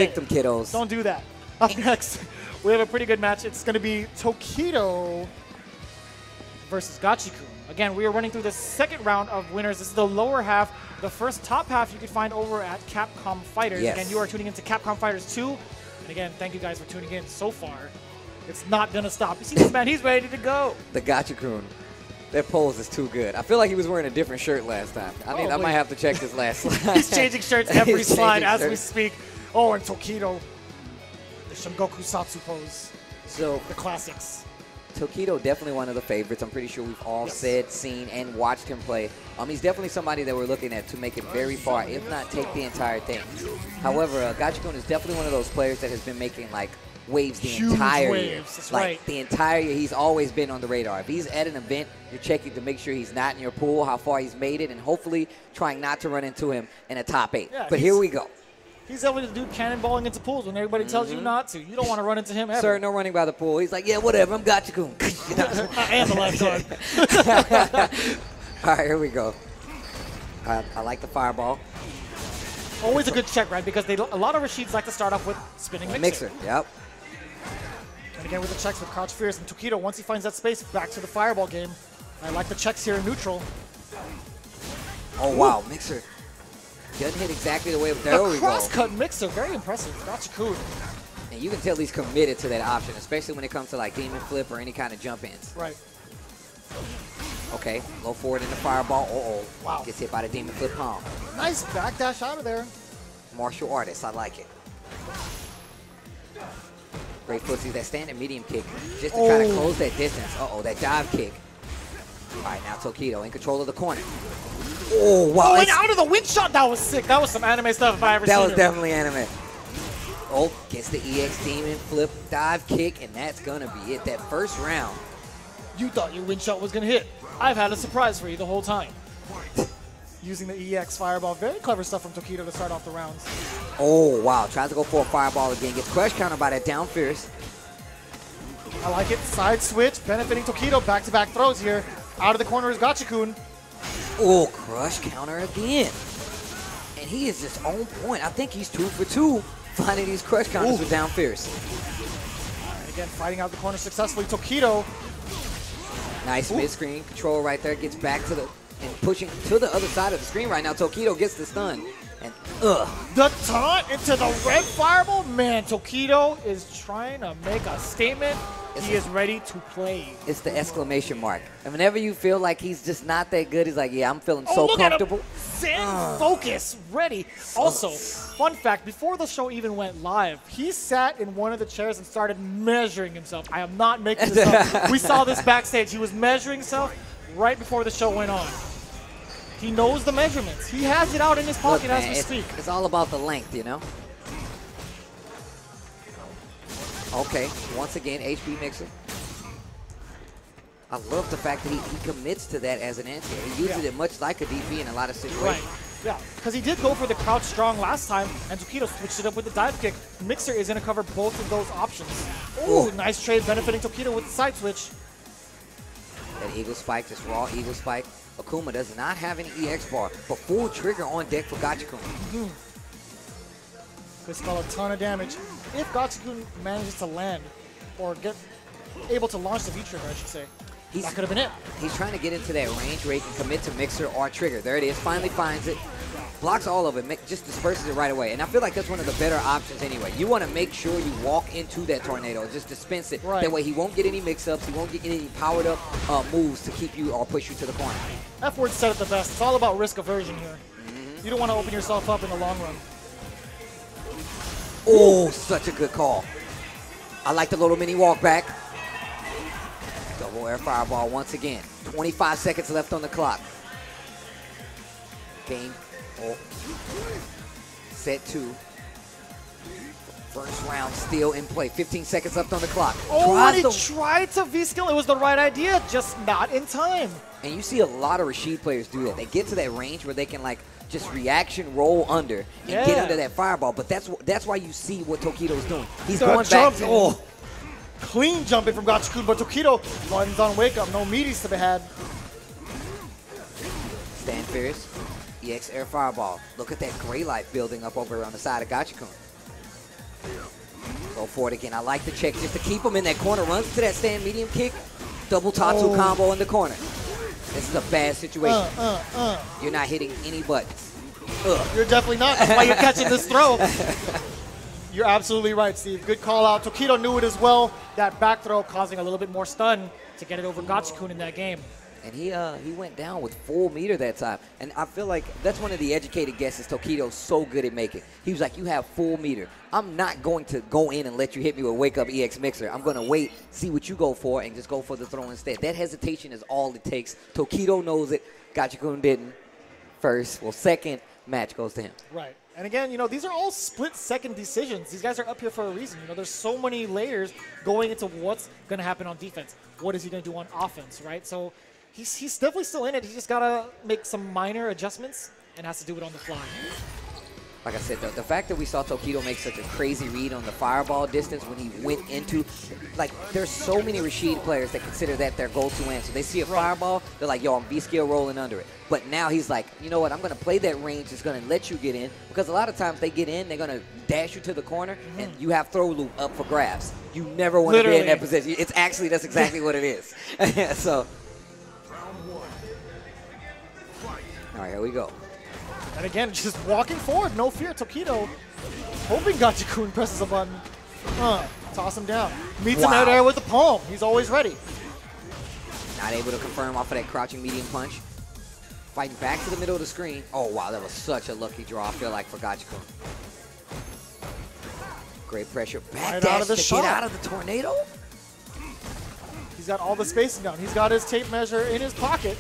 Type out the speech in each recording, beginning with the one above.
victim, kiddos. Don't do that. Up next, we have a pretty good match. It's going to be Tokido versus Gachikun. Again, we are running through the second round of winners. This is the lower half. The first top half you can find over at Capcom Fighters. Yes. Again, you are tuning into Capcom Fighters 2. And again, thank you guys for tuning in so far. It's not going to stop. You see this man, he's ready to go. The Gachikun. That pose is too good. I feel like he was wearing a different shirt last time. I might have to check this last slide. He's changing shirts every slide as we speak. Oh, and Tokido, the Shingoku Satsu pose. So the classics. Tokido, definitely one of the favorites. I'm pretty sure we've all said, seen, and watched him play. He's definitely somebody that we're looking at to make it very far, if not take the entire thing. However, Gachikun is definitely one of those players that has been making like waves the entire year. That's like right. the entire year, he's always been on the radar. If he's at an event, you're checking to make sure he's not in your pool, how far he's made it, and hopefully trying not to run into him in a top 8. Yeah, but here we go. He's able to do cannonballing into pools when everybody tells you not to. You don't want to run into him ever. Sir, no running by the pool. He's like, yeah, whatever, I'm Gachikun. I am the lifeguard. All right, here we go. I like the fireball. Always a good check, right? Because a lot of Rashids like to start off with spinning mixer. Yep. And again, with the checks with Crouch Fierce and Tokido, once he finds that space, back to the fireball game. I like the checks here in neutral. Oh, wow, mixer. Doesn't hit exactly the way. There we go. Cross-cut mixer, very impressive. Gachikun. And you can tell he's committed to that option, especially when it comes to like demon flip or any kind of jump ins. Right. Okay, low forward in the fireball. Wow. Gets hit by the demon flip palm. Nice backdash out of there. Martial artist, I like it. Great footsie, that standing medium kick, just to try to close that distance. That dive kick. All right, now Tokido in control of the corner. Oh, wow. And out of the wind shot. That was sick. That was some anime stuff if I ever seen it. That was definitely anime. Oh, gets the EX demon flip dive kick, and that's going to be it. That first round. You thought your wind shot was going to hit. I've had a surprise for you the whole time. Using the EX fireball. Very clever stuff from Tokido to start off the rounds. Oh, wow. Tries to go for a fireball again. Gets crush counter by that down fierce. I like it. Side switch. Benefiting Tokido. Back-to-back throws here. Out of the corner is Gachikun. Oh, crush counter again. And he is just on point. I think he's 2 for 2 finding these crush counters with down fierce. And again, fighting out the corner successfully. Tokido. Nice mid-screen control right there. Gets back to the and pushing to the other side of the screen right now. Tokido gets the stun. And the taunt into the red fireball. Man, Tokido is trying to make a statement. He is ready to play. It's the exclamation mark. And whenever you feel like he's just not that good, he's like, yeah, I'm feeling so comfortable. Zen focus, ready. Also, fun fact, before the show even went live, he sat in one of the chairs and started measuring himself. I am not making this up. We saw this backstage. He was measuring himself right before the show went on. He knows the measurements. He has it out in his pocket as we speak. It's all about the length, you know? Okay, once again, HP mixer. I love the fact that he commits to that as an anti. He uses it much like a DP in a lot of situations. Right. Yeah, because he did go for the crouch strong last time, and Tokido switched it up with the dive kick. Mixer is going to cover both of those options. Ooh, nice trade benefiting Tokido with the side switch. That eagle spike, this raw eagle spike. Akuma does not have any EX bar, but full trigger on deck for Gachikun. Could spell a ton of damage. If Gachikun manages to land, or get able to launch the V-trigger, I should say, that could have been it. He's trying to get into that range where he can commit to mixer or trigger. There it is, finally finds it. Blocks all of it, just disperses it right away. And I feel like that's one of the better options anyway. You want to make sure you walk into that tornado, just dispense it. That way he won't get any mix-ups, he won't get any powered up moves to keep you or push you to the corner. F-Word said it the best. It's all about risk aversion here. You don't want to open yourself up in the long run. Oh, such a good call. I like the little mini walk back. Double air fireball once again. 25 seconds left on the clock. Game. Set 2. First round still in play. 15 seconds left on the clock. Oh, he tried to V-skill. It was the right idea, just not in time. And you see a lot of Rashid players do that. They get to that range where they can like just reaction roll under and get under that fireball. But that's why you see what Tokido is doing. He's going back. Clean jumping from Gachikun, but Tokido runs on wake up. No meaties to be had. Stand fierce. EX air fireball. Look at that gray light building up over on the side of Gachikun. for it again. I like the check just to keep him in that corner. Runs to that stand medium kick. Double Tatsu combo in the corner. This is a bad situation. You're not hitting any buttons. You're definitely not. That's why you're catching this throw. You're absolutely right, Steve. Good call out. Tokido knew it as well. That back throw causing a little bit more stun to get it over Gachikun in that game. And he went down with full meter that time. And I feel like that's one of the educated guesses Tokido's so good at making. He was like, you have full meter. I'm not going to go in and let you hit me with Wake Up EX Mixer. I'm going to wait, see what you go for, and just go for the throw instead. That hesitation is all it takes. Tokido knows it. Gachikun didn't. First, well, second, match goes to him. Right. And again, you know, these are all split-second decisions. These guys are up here for a reason. You know, there's so many layers going into what's going to happen on defense. What is he going to do on offense, right? So he's definitely still in it. He's just got to make some minor adjustments and has to do it on the fly. Like I said, the fact that we saw Tokido make such a crazy read on the fireball distance when he went into, like, there's so many Rashid players that consider that their go-to answer. They see a fireball, they're like, yo, I'm V-skill rolling under it. But now he's like, you know what, I'm going to play that range. It's going to let you get in. Because a lot of times they get in, they're going to dash you to the corner, and you have throw loop up for grabs. You never want to be in that position. It's actually, that's exactly what it is. So, all right, here we go. And again, just walking forward, no fear. Tokido hoping Gachikun presses a button. Toss him down. Meets him out there with the palm. He's always ready. Not able to confirm off of that crouching medium punch. Fighting back to the middle of the screen. Oh, wow, that was such a lucky draw, I feel like, for Gachikun. Great pressure. Back dash to get out of the tornado. He's got all the spacing down. He's got his tape measure in his pocket.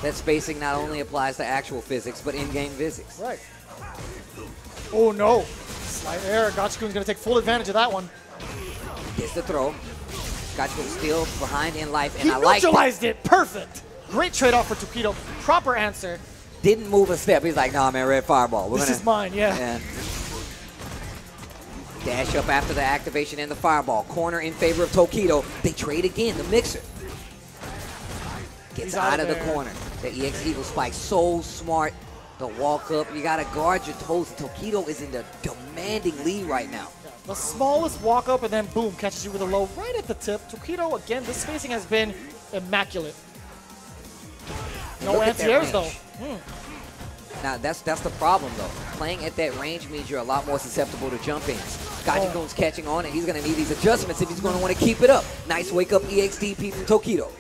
That spacing not only applies to actual physics, but in-game physics. Right. Oh, no. Slight error. Gachikun's going to take full advantage of that one. Gets the throw. Gachikun still behind in life, and he I like neutralized it. Perfect. Great trade-off for Tokido. Proper answer. Didn't move a step. He's like, nah, man, red fireball. This is mine, yeah. Dash up after the activation and the fireball. Corner in favor of Tokido. They trade again, the mixer. Gets out of the corner. The EX Eagle spike, so smart. The walk up, you gotta guard your toes. Tokido is in the demanding lead right now. The smallest walk up and then boom, catches you with a low right at the tip. Tokido, again, this spacing has been immaculate. No anti-airs though. Now that's the problem though. Playing at that range means you're a lot more susceptible to jump ins. Gachikun's catching on and he's gonna need these adjustments if he's gonna want to keep it up. Nice wake up EXDP from Tokido.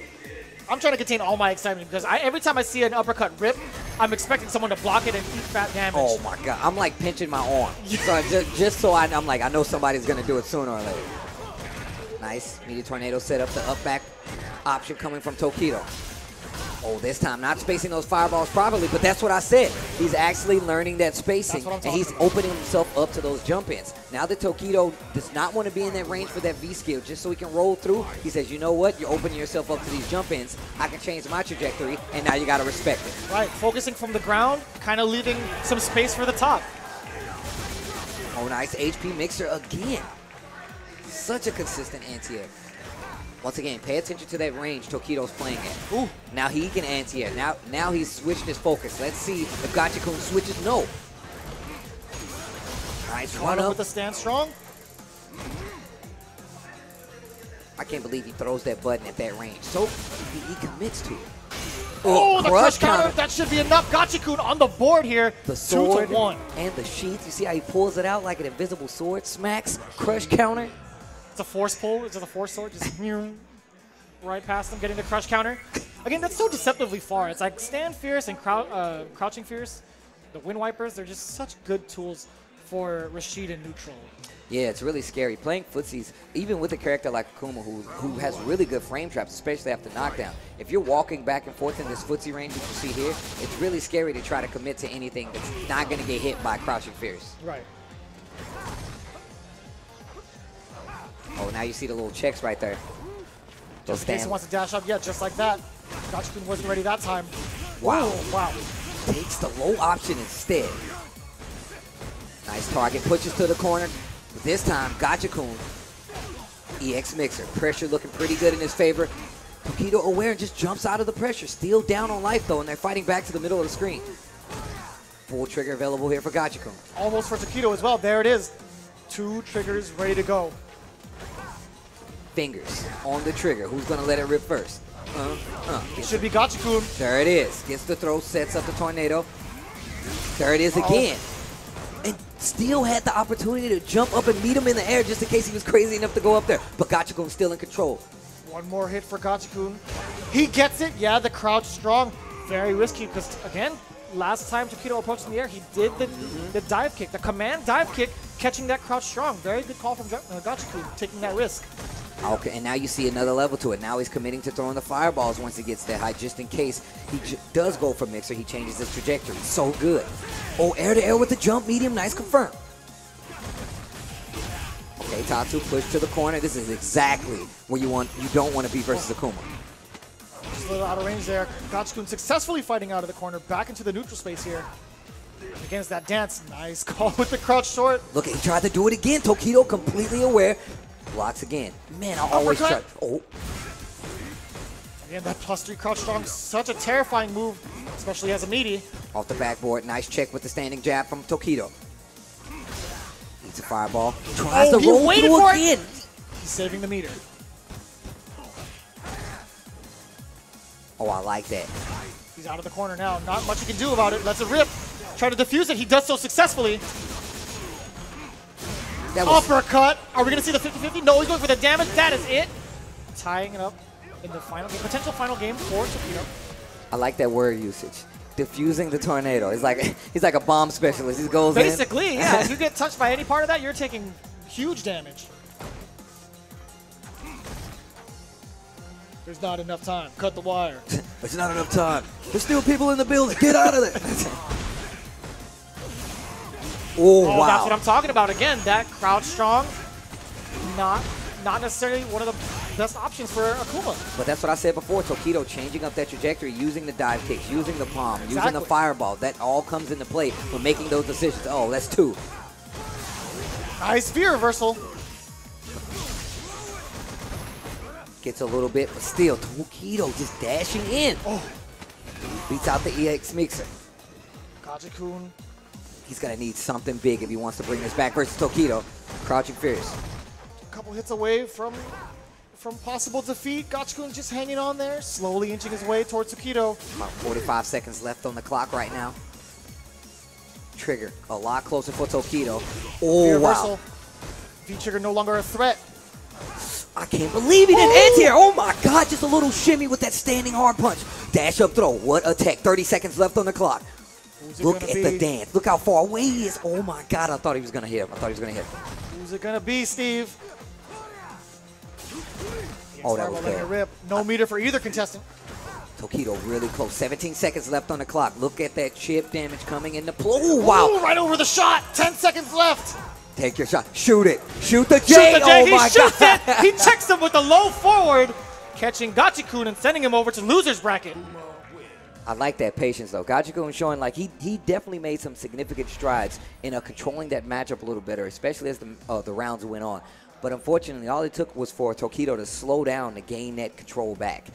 I'm trying to contain all my excitement because every time I see an uppercut rip, I'm expecting someone to block it and eat fat damage. Oh my God, I'm like pinching my arm. So just so I'm like, I know somebody's gonna do it sooner or later. Nice, media tornado set up the up back option coming from Tokido. Oh, this time not spacing those fireballs properly, but that's what I said. He's actually learning that spacing, and he's opening himself up to those jump-ins. Now that Tokido does not want to be in that range for that V-skill just so he can roll through, he says, you know what? You're opening yourself up to these jump-ins. I can change my trajectory, and now you got to respect it. Right, focusing from the ground, kind of leaving some space for the top. Oh, nice HP mixer again. Such a consistent anti-air. Once again, pay attention to that range Tokido's playing at. Ooh, now he can anti-air. Now he's switched his focus. Let's see if Gachikun switches. No. Nice run up. With the stand strong. I can't believe he throws that button at that range. So he commits to it. Oh, the crush counter. That should be enough. Gachikun on the board here. The sword 2-1. And the sheath. You see how he pulls it out like an invisible sword? Smacks. Crush counter. It's a force pull. It's a force sword. Just right past him, getting the crush counter. Again, that's so deceptively far. It's like stand fierce and crouching fierce. The wind wipers, they're just such good tools for Rashid and neutral. Yeah, it's really scary. Playing footsies, even with a character like Akuma who has really good frame traps, especially after knockdown. If you're walking back and forth in this footsie range that you see here, it's really scary to try to commit to anything that's not going to get hit by crouching fierce. Right. Oh, now you see the little checks right there. Just in case he wants to dash up, yeah, just like that. Gachikun wasn't ready that time. Wow. Ooh, wow. Takes the low option instead. Nice target, pushes to the corner. But this time, Gachikun, EX Mixer. Pressure looking pretty good in his favor. Tokido aware and just jumps out of the pressure. Still down on life, though, and they're fighting back to the middle of the screen. Full trigger available here for Gachikun. Almost for Tokido as well. There it is. 2 triggers ready to go. Fingers on the trigger. Who's going to let it rip first? It should be Gachikun. There it is. Gets the throw, sets up the tornado. There it is again. And still had the opportunity to jump up and meet him in the air just in case he was crazy enough to go up there. But Gachikun's still in control. One more hit for Gachikun. He gets it. Yeah, the crouch strong. Very risky because, again, last time Tokido approached in the air, he did the dive kick, the command dive kick, catching that crouch strong. Very good call from Gachikun, taking that risk. Okay, and now you see another level to it. Now he's committing to throwing the fireballs once he gets that high, just in case he does go for Mixer. He changes his trajectory. So good. Oh, air to air with the jump, medium, nice, confirm. Okay, Tatsu push to the corner. This is exactly where you don't want to be versus Akuma. Just a little out of range there. Gachikun successfully fighting out of the corner, back into the neutral space here. Against that dance, nice call with the crouch short. Look, he tried to do it again. Tokido completely aware. Blocks again. Man, I always try. Oh. Again, that +3 crouch strong, such a terrifying move, especially as a meaty. Off the backboard, nice check with the standing jab from Tokido. Needs a fireball. Tries to roll through again. He's saving the meter. Oh, I like that. He's out of the corner now. Not much he can do about it. Lets it rip. Try to defuse it. He does so successfully. Uppercut. Are we going to see the 50-50? No, he's going for the damage. That is it. Tying it up in the final game, potential final game for Tokido. I like that word usage. Diffusing the tornado. He's like a bomb specialist. He goes basically, in. Yeah. If you get touched by any part of that, you're taking huge damage. There's not enough time. Cut the wire. There's not enough time. There's still people in the building. Get out of there. Oh, wow. That's what I'm talking about. Again, that crouch strong, not necessarily one of the best options for Akuma. But that's what I said before. Tokido changing up that trajectory, using the dive kicks, using the palm, using the fireball. That all comes into play for making those decisions. Oh, that's 2. Nice V reversal. Gets a little bit, but still, Tokido just dashing in. Oh. Beats out the EX Mixer. Gachikun. He's going to need something big if he wants to bring this back versus Tokido. Crouching fierce. A couple hits away from possible defeat. Gachikun just hanging on there, slowly inching his way towards Tokido. About 45 seconds left on the clock right now. Trigger a lot closer for Tokido. Oh, wow. V-trigger no longer a threat. I can't believe he didn't end here. Oh, my God. Just a little shimmy with that standing hard punch. Dash up throw. What a tech. 30 seconds left on the clock. Look at the dance. Look how far away he is. Oh, my God. I thought he was going to hit him. Who's it going to be, Steve? Oh, that was good. Rip. No meter for either contestant. Tokido really close. 17 seconds left on the clock. Look at that chip damage coming into play. Oh, wow. Ooh, right over the shot. 10 seconds left. Take your shot. Shoot it. Shoot the J. Shoot the J. Oh, he my shoots God. it. He checks him with the low forward, catching Gachikun and sending him over to loser's bracket. I like that patience, though. Gachikun showing like he definitely made some significant strides in controlling that matchup a little better, especially as the rounds went on. But unfortunately, all it took was for Tokido to slow down to gain that control back.